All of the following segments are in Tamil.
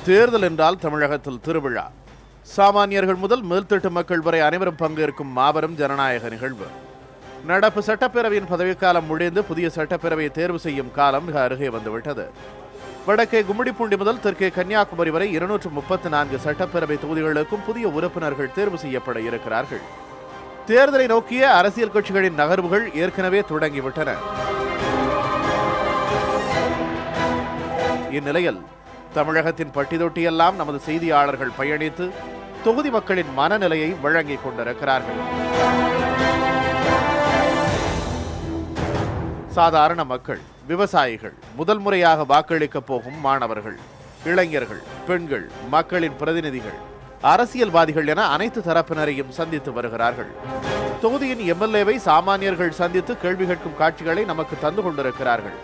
தேர்தல் என்றால் தமிழகத்தில் திருவிழா. சாமானியர்கள் முதல் மேல்தட்டு மக்கள் வரை அனைவரும் பங்கேற்கும் மாபெரும் ஜனநாயக நிகழ்வு. நடப்பு சட்டப்பேரவையின் பதவிக்காலம் முடிந்து புதிய சட்டப்பேரவையை தேர்வு செய்யும் காலம் மிக அருகே வந்துவிட்டது. வடக்கே கும்மிடிப்பூண்டி முதல் தெற்கே கன்னியாகுமரி வரை 234 சட்டப்பேரவை தொகுதிகளுக்கும் புதிய உறுப்பினர்கள் தேர்வு செய்யப்பட இருக்கிறார்கள். தேர்தலை நோக்கிய அரசியல் கட்சிகளின் நகர்வுகள் ஏற்கனவே தொடங்கிவிட்டன. இந்நிலையில் தமிழகத்தின் பட்டி தொட்டியெல்லாம் நமது செய்தியாளர்கள் பயணித்து தொகுதி மக்களின் மனநிலையை வழங்கிக் கொண்டிருக்கிறார்கள். சாதாரண மக்கள், விவசாயிகள், முதல் முறையாக வாக்களிக்க போகும் மாணவர்கள், இளைஞர்கள், பெண்கள், மக்களின் பிரதிநிதிகள், அரசியல்வாதிகள் என அனைத்து தரப்பினரையும் சந்தித்து வருகிறார்கள். தொகுதியின் எம்எல்ஏவை சாமானியர்கள் சந்தித்து கேள்வி கேட்கும் காட்சிகளை நமக்கு தந்து கொண்டிருக்கிறார்கள்.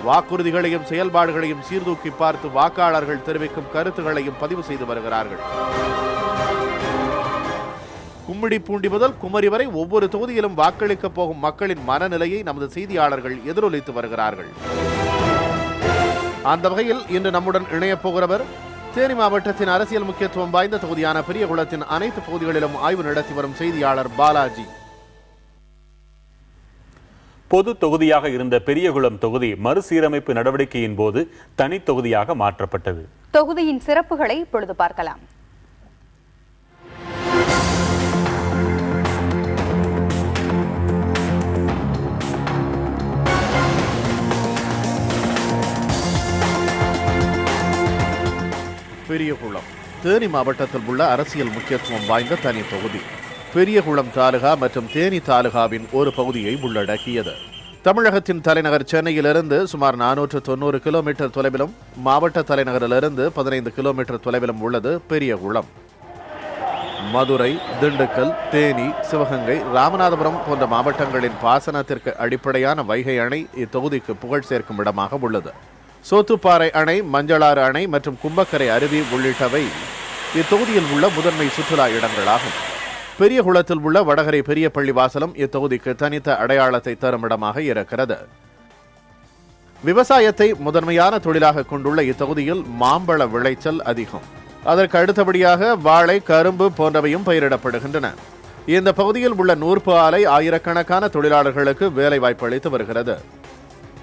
வாக்குறுதிகளையும் செயல்பாடுகளையும் சீர்தூக்கி பார்த்து வாக்காளர்கள் தெரிவிக்கும் கருத்துக்களையும் பதிவு செய்து வருகிறார்கள். கும்மிடிப்பூண்டி முதல் குமரி வரை ஒவ்வொரு தொகுதியிலும் வாக்களிக்க போகும் மக்களின் மனநிலையை நமது செய்தியாளர்கள் எதிரொலித்து வருகிறார்கள். அந்த வகையில் இன்று நம்முடன் இணையப் போகிறவர் தேனி மாவட்டத்தின் அரசியல் முக்கியத்துவம் வாய்ந்த தொகுதியான பெரியகுளத்தின் அனைத்து பகுதிகளிலும் ஆய்வு நடத்தி வரும் செய்தியாளர் பாலாஜி. பொது தொகுதியாக இருந்த பெரியகுளம் தொகுதி மறுசீரமைப்பு நடவடிக்கையின் போது தனி தொகுதியாக மாற்றப்பட்டது. தொகுதியின் சிறப்புகளை இப்பொழுது பார்க்கலாம். பெரியகுளம் தேனி மாவட்டத்தில் உள்ள அரசியல் முக்கியத்துவம் வாய்ந்த தனி தொகுதி. பெரியகுளம் தாலுகா மற்றும் தேனி தாலுகாவின் ஒரு பகுதியை உள்ளடக்கியது. தமிழகத்தின் தலைநகர் சென்னையிலிருந்து சுமார் 490 கிலோமீட்டர் தொலைவிலும் மாவட்ட தலைநகரிலிருந்து 15 கிலோமீட்டர் தொலைவிலும் உள்ளது பெரியகுளம். மதுரை, திண்டுக்கல், தேனி, சிவகங்கை, ராமநாதபுரம் போன்ற மாவட்டங்களின் பாசனத்திற்கு அடிப்படையான வைகை அணை இத்தொகுதிக்கு புகழ் சேர்க்கும் இடமாக உள்ளது. சோத்துப்பாறை அணை, மஞ்சளாறு அணை மற்றும் கும்பக்கரை அருவி உள்ளிட்டவை இத்தொகுதியில் உள்ள முதன்மை சுற்றுலா இடங்களாகும். பெரியகுளத்தில் உள்ள வடகரை பெரிய பள்ளிவாசலும் இத்தொகுதிக்கு தனித்த அடையாளத்தை தரும் இடமாக இருக்கிறது. விவசாயத்தை முதன்மையான தொழிலாக கொண்டுள்ள இத்தொகுதியில் மாம்பழ விளைச்சல் அதிகம். அதற்கு அடுத்தபடியாக வாழை, கரும்பு போன்றவையும் பயிரிடப்படுகின்றன. இந்த பகுதியில் உள்ள நூற்பு ஆலை ஆயிரக்கணக்கான தொழிலாளர்களுக்கு வேலை வாய்ப்பு அளித்து வருகிறது.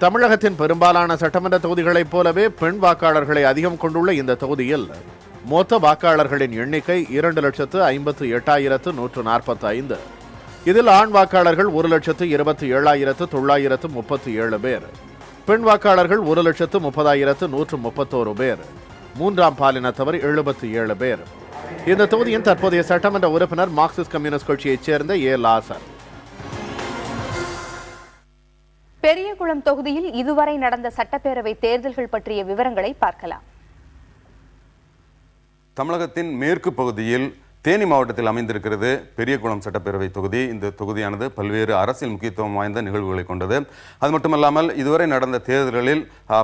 தமிழகத்தின் பெரும்பாலான சட்டமன்ற தொகுதிகளைப் போலவே பெண் வாக்காளர்களை அதிகம் கொண்டுள்ள இந்த தொகுதியில் மொத்த வாக்காளர்களின் எண்ணிக்கை 2,58,145. இதில் ஆண் வாக்காளர்கள் 1,27,937 பேர், பெண் வாக்காளர்கள் 1,30,131 பேர், மூன்றாம் பாலினத்தவர் 77 பேர். இந்த தொகுதியின் தற்போதைய சட்டமன்ற உறுப்பினர் மார்க்சிஸ்ட் கம்யூனிஸ்ட் கட்சியைச் சேர்ந்த ஏ. லாசர். பெரியகுளம் தொகுதியில் இதுவரை நடந்த சட்டப்பேரவை தேர்தல்கள் பற்றிய விவரங்களை பார்க்கலாம். தமிழகத்தின் மேற்கு பகுதியில் தேனி மாவட்டத்தில் அமைந்திருக்கிறது பெரியகுளம் சட்டப்பேரவை தொகுதி. இந்த தொகுதியானது பல்வேறு அரசியல் முக்கியத்துவம் வாய்ந்த நிகழ்வுகளை கொண்டது. அது மட்டுமல்லாமல் இதுவரை நடந்த தேர்தல்களில்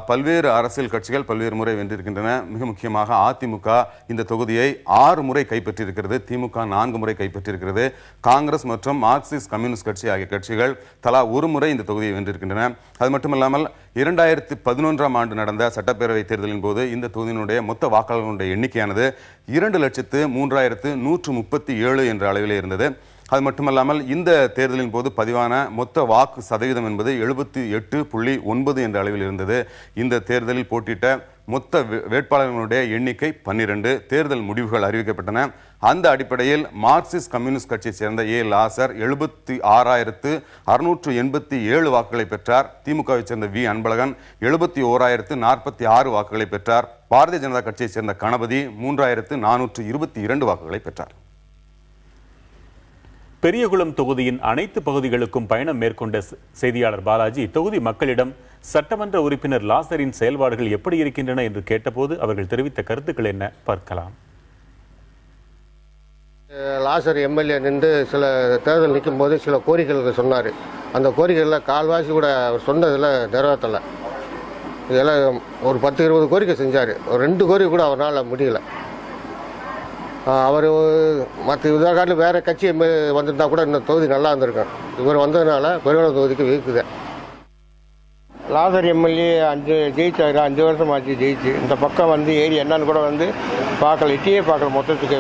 பல்வேறு அரசியல் கட்சிகள் பல்வேறு முறை வென்றிருக்கின்றன. மிக முக்கியமாக அதிமுக இந்த தொகுதியை 6 முறை கைப்பற்றியிருக்கிறது. திமுக 4 முறை கைப்பற்றியிருக்கிறது. காங்கிரஸ் மற்றும் மார்க்சிஸ்ட் கம்யூனிஸ்ட் கட்சி ஆகிய கட்சிகள் தலா 1 முறை இந்த தொகுதியை வென்றிருக்கின்றன. அது மட்டுமல்லாமல் 2011ஆம் ஆண்டு நடந்த சட்டப்பேரவை தேர்தலின் போது இந்த தொகுதியினுடைய மொத்த வாக்காளர்களுடைய எண்ணிக்கையானது 2,01,137 என்ற அளவிலே இருந்தது. அது மட்டுமல்லாமல் இந்த தேர்தலின் போது பதிவான மொத்த வாக்கு சதவீதம் என்பது 78.9 என்ற அளவில் இருந்தது. இந்த தேர்தலில் போட்டியிட்ட மொத்த வேட்பாளர்களுடைய எண்ணிக்கை 12. தேர்தல் முடிவுகள் அறிவிக்கப்பட்டன. அந்த அடிப்படையில் மார்க்சிஸ்ட் கம்யூனிஸ்ட் கட்சியை சேர்ந்த ஏ. லாசர் 76,687 வாக்குகளை பெற்றார். திமுகவை சேர்ந்த வி. அன்பழகன் 71,046 வாக்குகளை பெற்றார். பாரதிய ஜனதா கட்சியை சேர்ந்த கணபதி 3,422 வாக்குகளை பெற்றார். பெரியகுளம் தொகுதியின் அனைத்து பகுதிகளுக்கும் பயணம் மேற்கொண்ட செய்தியாளர் பாலாஜி தொகுதி மக்களிடம் சட்டமன்ற உறுப்பினர் லாசரின் செயல்பாடுகள் எப்படி இருக்கின்றன என்று கேட்டபோது அவர்கள் தெரிவித்த கருத்துக்கள் என்ன பார்க்கலாம். லாசர் எம்எல்ஏ நின்று சில தேர்தல் நிற்கும் போது சில கோரிக்கைகள் சொன்னார். அந்த கோரிக்கைகளில் கால்வாசி கூட அவர் சொன்னதில் நிறைவேற்றலை. இதெல்லாம் ஒரு 10-20 கோரிக்கை செஞ்சார். ஒரு 2 கோரிக்கை கூட அவரால் முடியல. அவர் மற்ற இதை காட்டில் வேறு கட்சி வந்திருந்தா கூட இந்த தொகுதி நல்லா இருந்திருக்கும். இவர் வந்ததுனால பெருங்குளம் தொகுதிக்கு வீக்குது. லாசர் எம்எல்ஏ ஜெயிச்சாரு, 5 வருஷம் ஆச்சு ஜெயிச்சு. இந்த பக்கம் வந்து ஏரி என்னன்னு கூட வந்து பார்க்கல, எட்டியே பார்க்கல மொத்தத்துக்கு.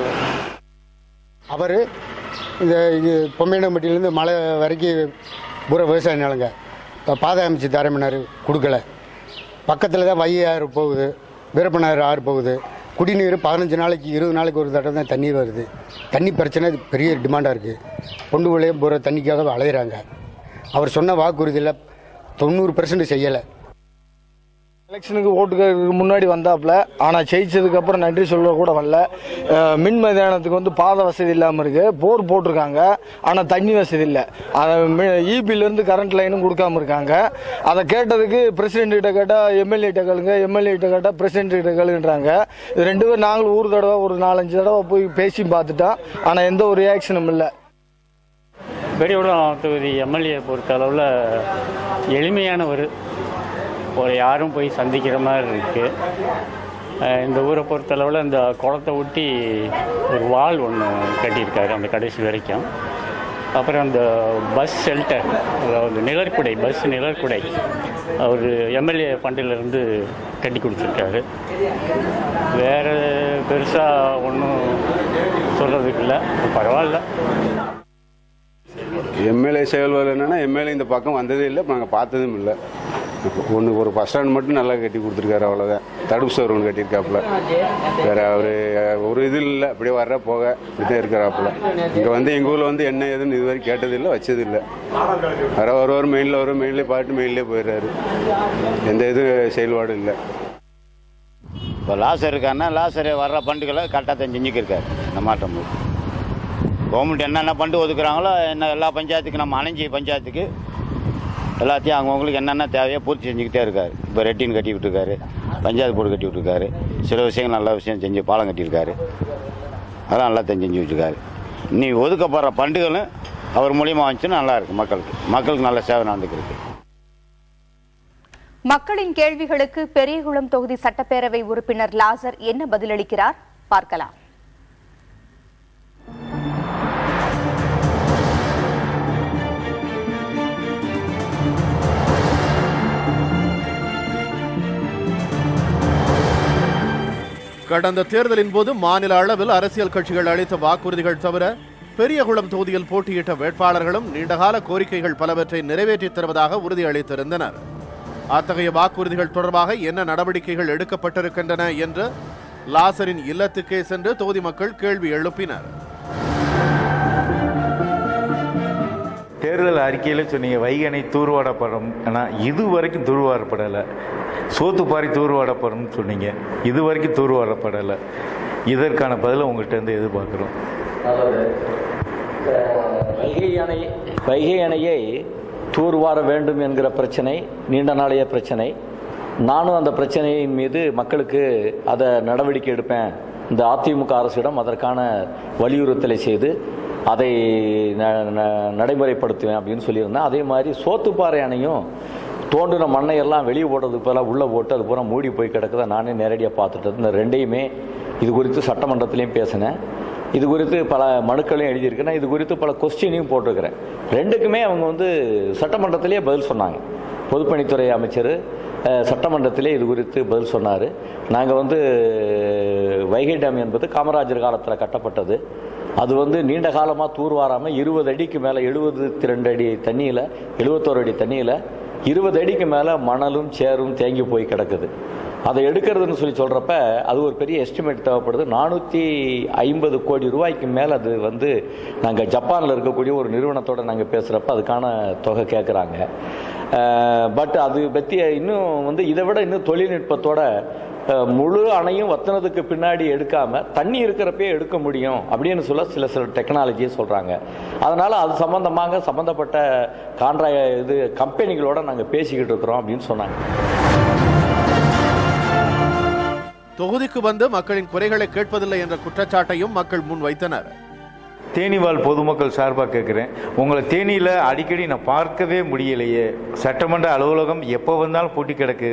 அவர் இந்த பொம்மையனம்பட்டியிலேருந்து மலை வரைக்கும் பூரா விவசாய நிலங்க பாதை அமைச்சு தரமினார், கொடுக்கல. பக்கத்தில் தான் வைகை ஆறு போகுது, வீரப்பனாறு ஆறு போகுது. குடிநீர் 15 நாளைக்கு 20 நாளைக்கு ஒரு தடவை தான் தண்ணீர் வருது. தண்ணி பிரச்சனை பெரிய டிமாண்டாக இருக்குது. பொண்டு பிள்ளையும் பூரா தண்ணிக்காக அலையிறாங்க. அவர் சொன்ன வாக்குறுதியில் 90% செய்யலை. எலெக்ஷனுக்கு ஓட்டுக்கு முன்னாடி வந்தாப்புல, ஆனால் ஜெயிச்சதுக்கப்புறம் நன்றி சொல்ல கூட வரல. மின் மைதானத்துக்கு வந்து பாதை வசதி இல்லாமல் இருக்கு. போர் போட்டிருக்காங்க, ஆனால் தண்ணி வசதி இல்லை. இபிலேருந்து கரண்ட் லைனும் கொடுக்காம இருக்காங்க. அதை கேட்டதுக்கு பிரசிடென்ட் கிட்ட கேட்டால் எம்எல்ஏ கிட்ட கேளுங்க, எம்எல்ஏ கிட்ட கேட்டால் பிரசிடென்ட் கிட்ட கேளுன்றாங்க. இது 2 பேரும் நாங்களும் ஒரு தடவை ஒரு 4-5 தடவை போய் பேசி பார்த்துட்டோம், ஆனால் எந்த ஒரு ரியாக்ஷனும் இல்லை. பெரியகுளம் தொகுதி எம்எல்ஏ பொறுத்த அளவில் எளிமையானவர், ஒரு யாரும் போய் சந்திக்கிற மாதிரி இருக்குது. இந்த ஊரை பொறுத்தளவில் இந்த குளத்தை ஒட்டி ஒரு வால் ஒன்று கட்டியிருக்காரு அந்த கடைசி வரைக்கும். அப்புறம் அந்த பஸ் ஷெல்டர், அதாவது நிழற்குடை, பஸ் நிழற்குடை அவர் எம்எல்ஏ ஃபண்டிலிருந்து கட்டி கொடுத்துருக்காரு. வேறு பெருசாக ஒன்றும் சொல்கிறதுக்கு இல்லை, பரவாயில்ல. எம்எல்ஏ செயல்பாடு என்னென்னா, எம்எல்ஏ இந்த பக்கம் வந்ததே இல்லை, நாங்கள் பார்த்ததும் இல்லை. ஒரு பஸ் ஸ்டாண்ட் மட்டும் நல்லா கட்டி கொடுத்துருக்காரு, அவ்வளோதான். தடுப்பு சோறு ஒன்று கட்டியிருக்காப்புல. வேறு அவர் ஒரு இது இல்லை, அப்படியே வர்ற போக இப்படிதான் இருக்கிறாப்புல. இங்கே வந்து எங்கள் ஊரில் வந்து என்ன ஏதுன்னு இது வரைக்கும் கேட்டதில்லை, வச்சதில்லை. வருவார் மெயினில் வரும், மெயின்லேயே பாட்டு மெயின்லேயே போயிடுறாரு. எந்த இது செயல்பாடும் இல்லை. இப்போ லாசர் இருக்காருன்னா லாசர் வர்ற பண்டுகளை கரெக்டாக தான் செஞ்சுக்கிருக்காரு. இந்த மாற்றம் கவர்மெண்ட் என்னென்ன பண்டு ஒதுக்குறாங்களோ, என்ன எல்லா பஞ்சாயத்துக்கு, நம்ம அணைஞ்சி பஞ்சாயத்துக்கு எல்லாத்தையும் அவங்கவுங்களுக்கு என்னென்ன தேவையோ பூர்த்தி செஞ்சுக்கிட்டே இருக்காரு. இப்போ ரெட்டின் கட்டி விட்டுருக்காரு, பஞ்சாயத்து போர்டு கட்டி விட்டுருக்காரு, சில விஷயங்கள் நல்ல விஷயம் செஞ்சு பாலம் கட்டியிருக்காரு. அதெல்லாம் நல்லா செஞ்சு விட்டுருக்காரு. நீ ஒதுக்கப்படுற பண்டுகளும் அவர் மூலியமாக வந்துச்சுன்னா நல்லா இருக்கு. மக்களுக்கு நல்ல சேவை நடந்துக்கிருக்கு. மக்களின் கேள்விகளுக்கு பெரியகுளம் தொகுதி சட்டப்பேரவை உறுப்பினர் லாசர் என்ன பதிலளிக்கிறார் பார்க்கலாம். கடந்த தேர்தலின் போது மாநில அளவில் அரசியல் கட்சிகள் அளித்த வாக்குறுதிகள் தவிர பெரியகுளம் தொகுதியில் போட்டியிட்ட வேட்பாளர்களும் நீண்டகால கோரிக்கைகள் பலவற்றை நிறைவேற்றித் தருவதாக உறுதியளித்திருந்தனர். அத்தகைய வாக்குறுதிகள் தொடர்பாக என்ன நடவடிக்கைகள் எடுக்கப்பட்டிருக்கின்றன என்று லாசரின் இல்லத்துக்கே சென்று தொகுதி மக்கள் கேள்வி எழுப்பினர். தேர்தல் அறிக்கையில் சொன்னீங்க வைகை அணை தூர்வாடப்படும், ஆனால் இது வரைக்கும் தூர்வாரப்படலை. சோத்துப்பாரி தூர்வாடப்படும் சொன்னீங்க, இது வரைக்கும் தூர்வாரப்படலை. இதற்கான பதிலை உங்கள்கிட்ட இருந்து எதிர்பார்க்குறோம். வைகை அணையை தூர்வார வேண்டும் என்கிற பிரச்சனை நீண்ட நாளைய பிரச்சனை. நானும் அந்த பிரச்சனையின் மீது மக்களுக்கு அதை நடவடிக்கை எடுப்பேன், இந்த அதிமுக அரசிடம் அதற்கான வலியுறுத்தலை செய்து அதை நடைமுறைப்படுத்துவேன் அப்படின்னு சொல்லியிருந்தேன். அதே மாதிரி சோத்துப்பாறை அணையும் தோண்டின மண்ணையெல்லாம் வெளியே போடுறதுக்கு பதிலாக உள்ளே போட்டு அது பூரா மூடி போய் கிடக்குதை நானே நேரடியாக பார்த்துட்டது. இந்த ரெண்டையுமே இது குறித்து சட்டமன்றத்திலையும் பேசினேன், இது குறித்து பல மனுக்களையும் எழுதியிருக்கேன், இது குறித்து பல கொஸ்டினையும் போட்டிருக்கிறேன். ரெண்டுக்குமே அவங்க வந்து சட்டமன்றத்திலேயே பதில் சொன்னாங்க. பொதுப்பணித்துறை அமைச்சர் சட்டமன்றத்திலே இது குறித்து பதில் சொன்னார். நாங்கள் வந்து வைகை டேம் என்பது காமராஜர் காலத்தில் கட்டப்பட்டது. அது வந்து நீண்ட காலமாக தூர்வாராமல் 20 அடிக்கு மேலே 72 அடி தண்ணியில் 71 அடி தண்ணியில் 20 அடிக்கு மேலே மணலும் சேரும் தேங்கி போய் கிடக்குது. அதை எடுக்கிறதுன்னு சொல்கிறப்ப அது ஒரு பெரிய எஸ்டிமேட் தேவைப்படுது. 450 கோடி ரூபாய்க்கு மேலே அது வந்து நாங்கள் ஜப்பானில் இருக்கக்கூடிய ஒரு நிறுவனத்தோடு நாங்கள் பேசுகிறப்ப அதுக்கான தொகை கேட்குறாங்க. பட் அது பற்றி இன்னும் வந்து இதை விட இன்னும் தொழில்நுட்பத்தோட முழு அணையும் வத்தினதுக்கு பின்னாடி எடுக்காமல் தண்ணி இருக்கிறப்பே எடுக்க முடியும் அப்படின்னு சில டெக்னாலஜியை சொல்கிறாங்க. அதனால் அது சம்பந்தப்பட்ட கம்பெனிகளோட நாங்கள் பேசிக்கிட்டு இருக்கிறோம் அப்படின்னு சொன்னாங்க. தொகுதிக்கு வந்து மக்களின் குறைகளை கேட்பதில்லை என்ற குற்றச்சாட்டையும் மக்கள் முன் வைத்தனர். தேனிவாழ் பொதுமக்கள் சார்பாக கேட்குறேன், உங்களை தேனியில் அடிக்கடி நான் பார்க்கவே முடியலையே. சட்டமன்ற அலுவலகம் எப்போ வந்தாலும் பூட்டி கிடக்கு.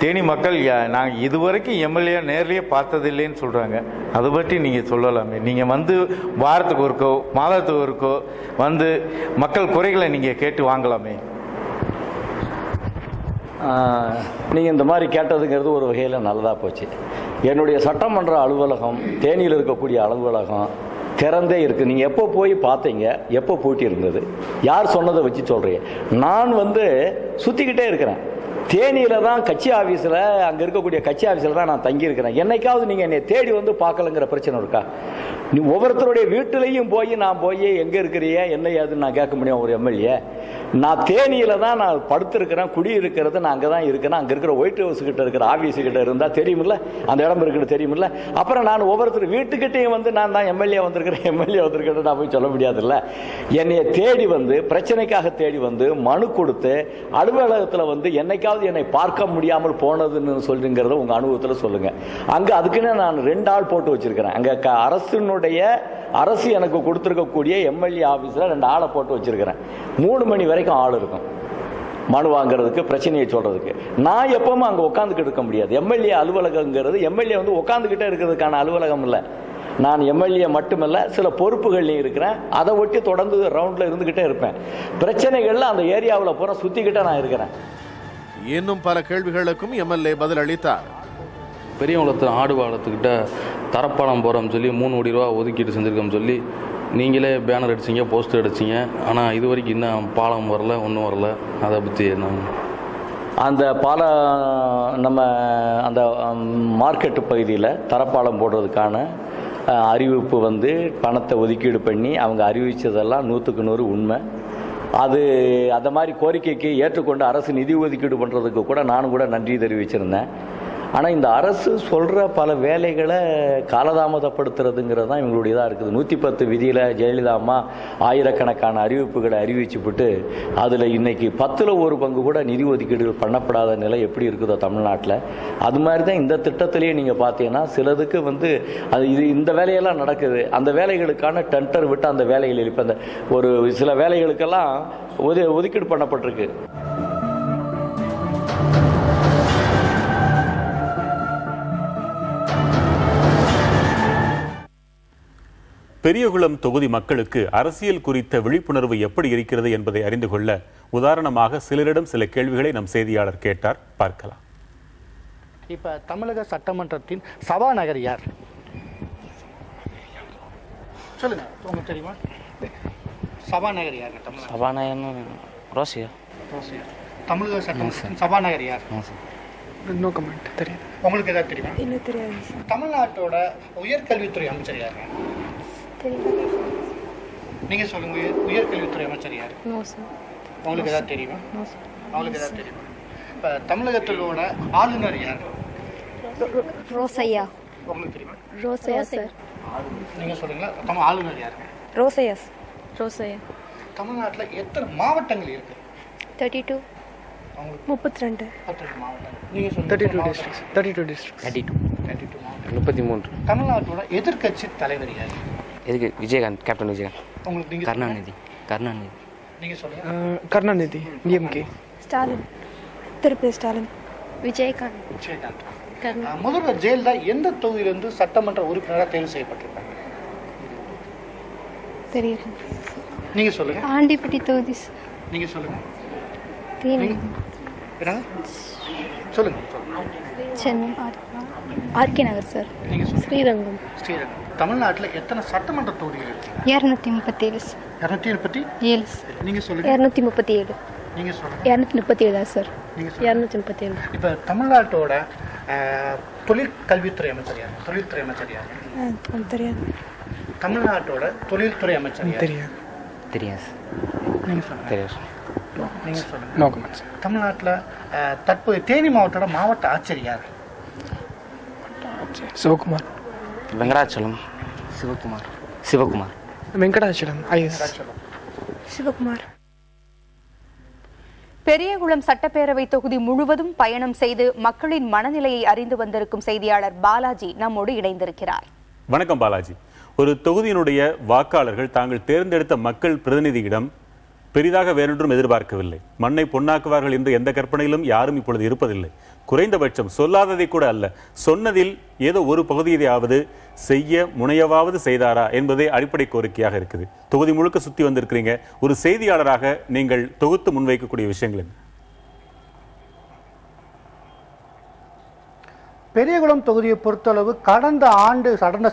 தேனி மக்கள் நாங்கள் இதுவரைக்கும் எம்எல்ஏ நேர்லேயே பார்த்ததில்லைன்னு சொல்கிறாங்க. அதை பற்றி நீங்கள் சொல்லலாமே. நீங்கள் வந்து வாரத்துக்கு ஒருக்கோ மாதத்துக்கு ஒருக்கோ வந்து மக்கள் குறைகளை நீங்கள் கேட்டு வாங்கலாமே. நீங்கள் இந்த மாதிரி கேட்டதுங்கிறது ஒரு வகையில் நல்லதாக போச்சு. என்னுடைய சட்டமன்ற அலுவலகம், தேனியில் இருக்கக்கூடிய அலுவலகம் திறந்தே இருக்குது. நீங்கள் எப்போ போய் பார்த்தீங்க, எப்போ பூட்டி இருந்தது, யார் சொன்னதை வச்சு சொல்கிறீங்க? நான் சுற்றிக்கிட்டே இருக்கிறேன். தேனியில் தான் கட்சி ஆஃபீஸில், அங்கே இருக்கக்கூடிய கட்சி ஆஃபீஸில் தான் நான் தங்கியிருக்கிறேன். என்னைக்காவது நீங்கள் என்னை தேடி பார்க்கலங்கிற பிரச்சனை இருக்கா? நீ ஒவ்வொருத்தருடைய வீட்டிலையும் நான் போய் எங்கே இருக்கிறீங்க, என்ன ஏதுன்னு நான் கேட்க முடியும் ஒரு எம்எல்ஏ? நான் தேனியில் தான் நான் படுத்திருக்கிறேன், குடியிருக்கிறது நான் அங்கே தான் இருக்கிறேன். அங்கே இருக்கிற ஒயிட் ஹவுஸ் கிட்ட இருக்கிற ஆஃபீஸுக்கிட்ட இருந்தால் தெரியுமில்ல, அந்த இடம் இருக்கிறது தெரியுமில்ல. அப்புறம் நான் ஒவ்வொருத்தர் வீட்டுக்கிட்டையும் நான் தான் எம்எல்ஏ வந்திருக்கிறேன் நான் போய் சொல்ல முடியாதுல்ல. என்னைய தேடி பிரச்சனைக்காக தேடி மனு கொடுத்து அலுவலகத்தில் என்னைக்காவது என்னை பார்க்க முடியாமல் போனதுன்னு சொல்லுங்கிறத உங்கள் அனுபவத்தில் சொல்லுங்கள். அங்கே அதுக்குன்னு நான் 2 ஆள் போட்டு வச்சிருக்கிறேன். அங்கே அரசு எனக்கு கொடுத்துருக்கக்கூடிய எம்எல்ஏ ஆஃபீஸில் 2 ஆளை போட்டு வச்சிருக்கிறேன். 3 மணி வரைக்கும் ஆள் இருக்கும் மனு வாங்குறதுக்கு, பிரச்சனையை சொல்றதுக்கு. நான் எப்பவுமே அங்கே உட்காந்துக்கிட்டு இருக்க முடியாது. எம்எல்ஏ அலுவலகங்கிறது எம்எல்ஏ உட்காந்துக்கிட்டே இருக்கிறதுக்கான அலுவலகம் இல்லை. நான் எம்எல்ஏ மட்டுமல்ல, சில பொறுப்புகள்லையும் இருக்கிறேன். அதை ஒட்டி தொடர்ந்து ரவுண்டில் இருந்துக்கிட்டே இருப்பேன். பிரச்சனைகள்ல அந்த ஏரியாவில் பூரா சுற்றிக்கிட்டே நான் இருக்கிறேன். இன்னும் பல கேள்விகளுக்கும் எம்எல்ஏ பதில் அளித்தார். பெரியகுளத்தில் ஆடு பாலத்துக்கிட்ட தரப்பாலம் போகிறோம்னு சொல்லி 3 கோடி ரூபா ஒதுக்கீடு செஞ்சுருக்கோம்னு சொல்லி நீங்களே பேனர் அடிச்சிங்க, போஸ்டர் அடிச்சிங்க. ஆனால் இது வரைக்கும் இன்னும் பாலம் வரல, ஒன்றும் வரல. அதை பற்றி என்ன? அந்த நம்ம அந்த மார்க்கெட்டு பகுதியில் தரப்பாலம் போடுறதுக்கான அறிவிப்பு பணத்தை ஒதுக்கீடு பண்ணி அவங்க அறிவித்ததெல்லாம் 100க்கு 100 உண்மை. அது அந்த மாதிரி கோரிக்கைக்கு ஏற்றுக்கொண்டு அரசு நிதி ஒதுக்கீடு பண்ணுறதுக்கு கூட நானும் கூட நன்றி தெரிவிச்சிருந்தேன். ஆனால் இந்த அரசு சொல்கிற பல வேலைகளை காலதாமதப்படுத்துறதுங்கிறது தான் இவங்களுடைய இதாக இருக்குது. 110 விதியில் ஜெயலலிதா அம்மா ஆயிரக்கணக்கான அறிவிப்புகளை அறிவிச்சுப்பட்டு அதில் இன்றைக்கி 10ல் 1 பங்கு கூட நிதி ஒதுக்கீடுகள் பண்ணப்படாத நிலை எப்படி இருக்குதோ தமிழ்நாட்டில், அது மாதிரி தான் இந்த திட்டத்திலேயே நீங்கள் பார்த்தீங்கன்னா சிலதுக்கு அது இந்த வேலையெல்லாம் நடக்குது. அந்த வேலைகளுக்கான டெண்டர் விட்டு அந்த வேலைகளில் இப்போ அந்த ஒரு சில வேலைகளுக்கெல்லாம் ஒதுக்கீடு பண்ணப்பட்டிருக்கு. பெரியகுளம் தொகுதி மக்களுக்கு அரசியல் குறித்த விழிப்புணர்வு எப்படி இருக்கிறது என்பதை அறிந்து கொள்ள உதாரணமாக சிலரிடம் சில கேள்விகளை நம் செய்தியாளர் கேட்டார். பார்க்கலாம். இப்ப தமிழக சட்டமன்றத்தின் சபாநாயகர் யார்? சொல்லுங்க, உங்களுக்கு தெரியுமா? சபாநாயகர் யார்? சபாநாயகர் ரோசியா. தமிழக சட்டமன்றத்தின் சபாநாயகர் யார்? No comment. தெரியும். உங்களுக்கு ஏதாவது தெரியுமா? என்ன தெரியாது. தமிழ்நாட்டோட உயர்கல்வித்துறை அமைச்சர் யார்? நீங்க சொல்லுங்க, உயர்கல்வித்துறை அமைச்சர் யார்? உங்களுக்கு ஏதாவது தெரியுமா? அவங்களுக்கு ஏதாவது தெரியுமா? இப்ப தமிழகத்தோட ஆளுநர் யார்? ரோசையா. உங்களுக்கு தெரியுமா? ரோசையா சார். நீங்க சொல்லுங்க, ஆளுநர் யார்? ரோசையா. ரோசையா. தமிழ்நாட்டுல எத்தனை மாவட்டங்கள் இருக்கு? 32. 32 மாவட்டங்கள். நீங்க சொல்லுங்க. 32 டிஸ்ட்ரிக்ட்ஸ். 33. தமிழ்நாட்டோட எதிர்க்கட்சி தலைவர் யார்? எதுக்கு? விஜயகாந்த், கேப்டன் விஜயகாந்த். உங்களுக்கு நீங்க கருணாநிதி. நீங்க சொல்லுங்க. கருணாநிதி. டிஎம்கே. ஸ்டாலின். திருப்பதி ஸ்டாலின். விஜயகாந்த். முதல்வர் ஜெயலலிதா எந்த தொகுதியிலிருந்து சட்டமன்ற உறுப்பினராக தேர்வு செய்யப்பட்டிருக்காங்க? தெரியல. நீங்க சொல்லுங்க. ஆண்டிப்பட்டி தொகுதி. நீங்க சொல்லுங்க. சொல்லுங்க. சென்னை ஆர்கே நகர் சார். ஸ்ரீரங்கம். தமிழ்நாட்டில் எத்தனை சட்டமன்ற தொகுதிகள் இருக்கு? 237. 237. நீங்க சொல்லுங்க. 237. நீங்க சொல்லுங்க. 237 சார். 237. இப்ப தமிழ்நாட்டோட தொழிற்கல்வித்துறை அமைச்சர் யார்? தொழில்துறை அமைச்சர் யார்? தெரியாது. தமிழ்நாட்டோட தொழில்துறை அமைச்சர் யார்? தெரியாது. நீங்க சொல்லுங்க. தெரியாது. நீங்க சொல்லுங்க. தமிழ்நாட்டில் தற்போது தேனி மாவட்டோட மாவட்ட ஆட்சியர் யார்? சிவகுமார். வெங்கடாச்சலம். சிவகுமார். வெங்கடாச்சலம். சிவகுமார். பெரியகுளம் சட்டப்பேரவை தொகுதி முழுவதும் பயணம் செய்து மக்களின் மனநிலையை அறிந்து வந்திருக்கும் செய்தியாளர் பாலாஜி நம்மோடு இணைந்திருக்கிறார். வணக்கம் பாலாஜி. ஒரு தொகுதியினுடைய வாக்காளர்கள் தாங்கள் தேர்ந்தெடுத்த மக்கள் பிரதிநிதியிடம் பெரிதாக வேறொன்றும் எதிர்பார்க்கவில்லை. மண்ணை பொன்னாக்குவார்கள் என்று எந்த கற்பனையிலும் யாரும் இப்பொழுது இருப்பதில்லை. குறைந்தபட்சம் சொல்லாததை கூட அல்ல, சொன்னதில் ஏதோ ஒரு பகுதியையாவது செய்ய முனையவாவது செய்தாரா என்பதே அடிப்படை கோரிக்கையாக இருக்குது. தொகுதி முழுக்க சுற்றி வந்திருக்கிறீங்க. ஒரு செய்தியாளராக நீங்கள் தொகுத்து முன்வைக்கக்கூடிய விஷயங்கள் என்ன? பெரியகுளம் தொகுதியை பொறுத்தளவு கடந்த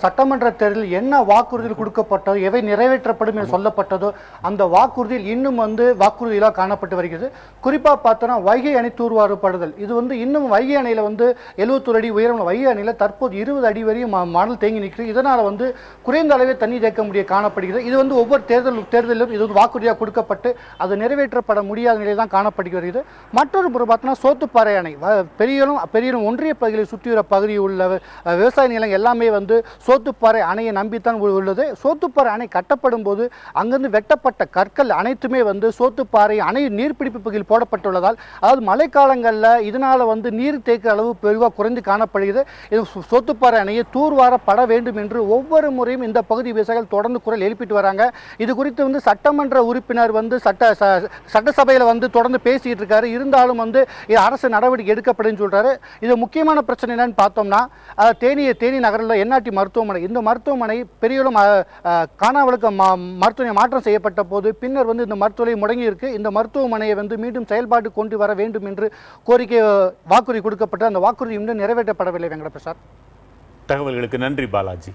சட்டமன்ற தேர்தலில் என்ன வாக்குறுதிகள் கொடுக்கப்பட்டதோ, எவை நிறைவேற்றப்படும் என்று சொல்லப்பட்டதோ அந்த வாக்குறுதியில் இன்னும் வாக்குறுதிகளாக காணப்பட்டு வருகிறது. குறிப்பாக பார்த்தோன்னா வைகை அணை தூர்வாரப்படுதல், இது இன்னும் வைகை அணையில் 71 அடி உயரம் வைகை அணையில் தற்போது 20 அடி வரையும் மணல் தேங்கி நிற்கிறது. இதனால் குறைந்த அளவே தண்ணீர் தேக்க முடிய காணப்படுகிறது. இது ஒவ்வொரு தேர்தலிலும் இது வாக்குறுதியாக கொடுக்கப்பட்டு அது நிறைவேற்றப்பட முடியாத நிலை தான் காணப்படுகிறது. மற்றொரு புறம் பார்த்தோன்னா சோத்துப்பாறை அணை, பெரியகுளம் ஒன்றிய பகுதியில் சுற்றியுள்ள பகுதியில் உள்ள விவசாய நிலம் எல்லாமே சோத்துப்பாறை அணையை நம்பித்தான் உள்ளது. சோத்துப்பாறை அணை கட்டப்படும் போது அங்கிருந்து வெட்டப்பட்ட கற்கள் அனைத்துமே சோத்துப்பாறை அணை நீர்பிடிப்பு பகுதியில் போடப்பட்டுள்ளதால், அதாவது மழைக்காலங்களில் இதனால் நீர் தேக்க அளவு பெருவாக குறைந்து காணப்படுகிறது. இது சோத்துப்பாறை அணையை தூர்வாரப்பட வேண்டும் என்று ஒவ்வொரு முறையும் இந்த பகுதி விவசாயிகள் தொடர்ந்து குரல் எழுப்பிட்டு வராங்க. இது குறித்து சட்டமன்ற உறுப்பினர் சட்டசபையில் தொடர்ந்து பேசிட்டு இருக்காரு. இருந்தாலும் அரசு நடவடிக்கை எடுக்கப்படும் சொல்றாரு. இது முக்கியமான பிரச்சனை என்னன்னு பார்த்தோம்னா, தேனி நகரில் என்ஆர்டி மருத்துவமனை, இந்த மருத்துவமனை பெரியகுளம் காணாவளுக்கு மருத்துவமனை மாற்றம் செய்யப்பட்ட போது பின்னர் இந்த மருத்துவமனை முடங்கி இருக்கு. இந்த மருத்துவமனையை மீண்டும் செயல்பாடு கொண்டு வர வேண்டும் என்று கோரிக்கை வாக்குறுதி கொடுக்கப்பட்டு அந்த வாக்குறுதி இன்னும் நிறைவேற்றப்படவில்லை. வெங்கடபிரசாத், தகவல்களுக்கு நன்றி பாலாஜி.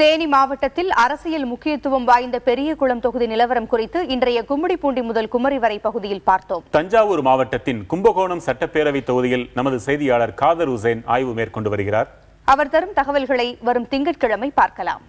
தேனி மாவட்டத்தில் அரசியல் முக்கியத்துவம் வாய்ந்த பெரியகுளம் தொகுதி நிலவரம் குறித்து இன்றைய கும்மிடிப்பூண்டி முதல் குமரி வரை பகுதியில் பார்த்தோம். தஞ்சாவூர் மாவட்டத்தின் கும்பகோணம் சட்டப்பேரவை தொகுதியில் நமது செய்தியாளர் காதர் உசேன் ஆய்வு மேற்கொண்டு வருகிறார். அவர் தரும் தகவல்களை வரும் திங்கட்கிழமை பார்க்கலாம்.